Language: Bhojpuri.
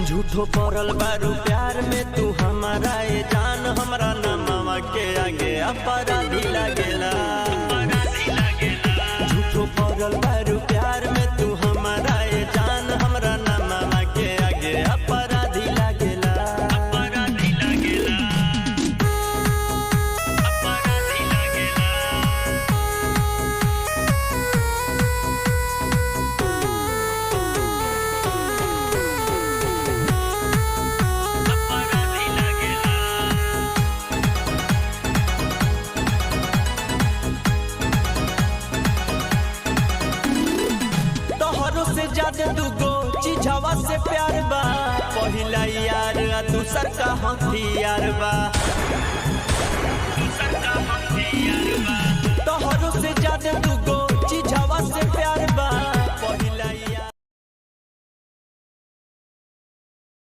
झूठो पड़ल बारू प्यार में तू हमारा ए जान, हमरा नमवा के आगे अपराधी लागेला। झूठो पड़ल बारू प्यार में तू हमारा ए जान, हमरा नमवा के आगे अपराधी लागेला। से ज्यादा दुगो चीजवा से प्यार बा, पहिला यार दूसर का हथियार बा।